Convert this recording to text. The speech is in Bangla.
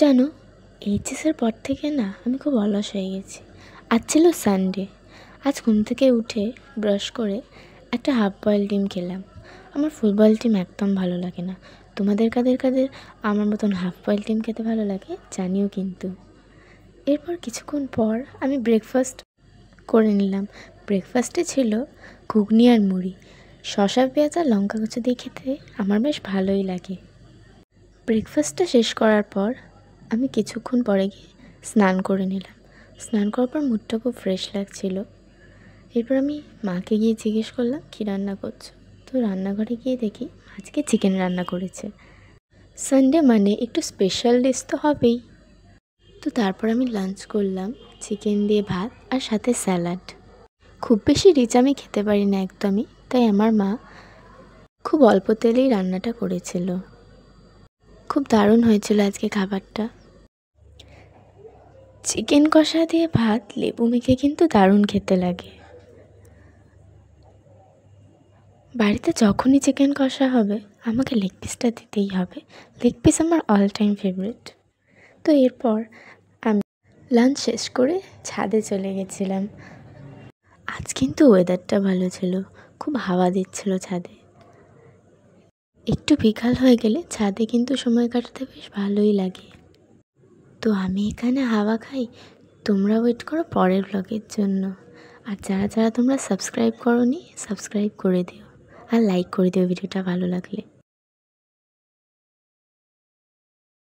জানো, এইচএসের পর থেকে না আমি খুব অলস হয়ে গেছি। আজ ছিল সানডে। আজ ঘুম থেকে উঠে ব্রাশ করে একটা হাফ বয়েল ডিম খেলাম। আমার ফুল বয়েল ডিম একদম ভালো লাগে না। তোমাদের কাদের কাদের আমার মতন হাফ বয়েল ডিম খেতে ভালো লাগে জানিও কিন্তু। এরপর কিছুক্ষণ পর আমি ব্রেকফাস্ট করে নিলাম। ব্রেকফাস্টে ছিল ঘুগনি আর মুড়ি। শসা পেঁয়াজ আর লঙ্কা কুচি দিয়ে খেতে আমার বেশ ভালোই লাগে। ব্রেকফাস্টটা শেষ করার পর আমি কিছুক্ষণ পরে গিয়ে স্নান করে নিলাম। স্নান করার পর মুডটা খুব ফ্রেশ লাগছিল। এরপর আমি মাকে গিয়ে জিজ্ঞেস করলাম কী রান্না করছো। তো রান্নাঘরে গিয়ে দেখি আজকে চিকেন রান্না করেছে। সানডে মানে একটু স্পেশাল ডিশ তো হবেই। তো তারপর আমি লাঞ্চ করলাম চিকেন দিয়ে ভাত আর সাথে স্যালাড। খুব বেশি রিচ আমি খেতে পারি না একদমই, তাই আমার মা খুব অল্প তেলেই রান্নাটা করেছিল। খুব দারুণ হয়েছিল আজকে খাবারটা। চিকেন কষা দিয়ে ভাত লেবু মেখে কিন্তু দারুণ খেতে লাগে। বাড়িতে যখনই চিকেন কষা হবে আমাকে লেগ পিসটা দিতেই হবে। লেগ পিস আমার অল টাইম ফেভারিট। তো এরপর আমি লাঞ্চ শেষ করে ছাদে চলে গেছিলাম। আজ কিন্তু ওয়েদারটা ভালো ছিল, খুব হাওয়া দিচ্ছিল ছাদে। একটু বিকাল হয়ে গেলে ছাদে কিন্তু সময় কাটাতে বেশ ভালোই লাগে। তো আমি এখানে হাওয়া খাই, তোমরা ওয়েট করো পরের ব্লগের জন্য। আর যারা যারা তোমরা সাবস্ক্রাইব করোনি সাবস্ক্রাইব করে দিও আর লাইক করে দিও ভিডিওটা ভালো লাগলে।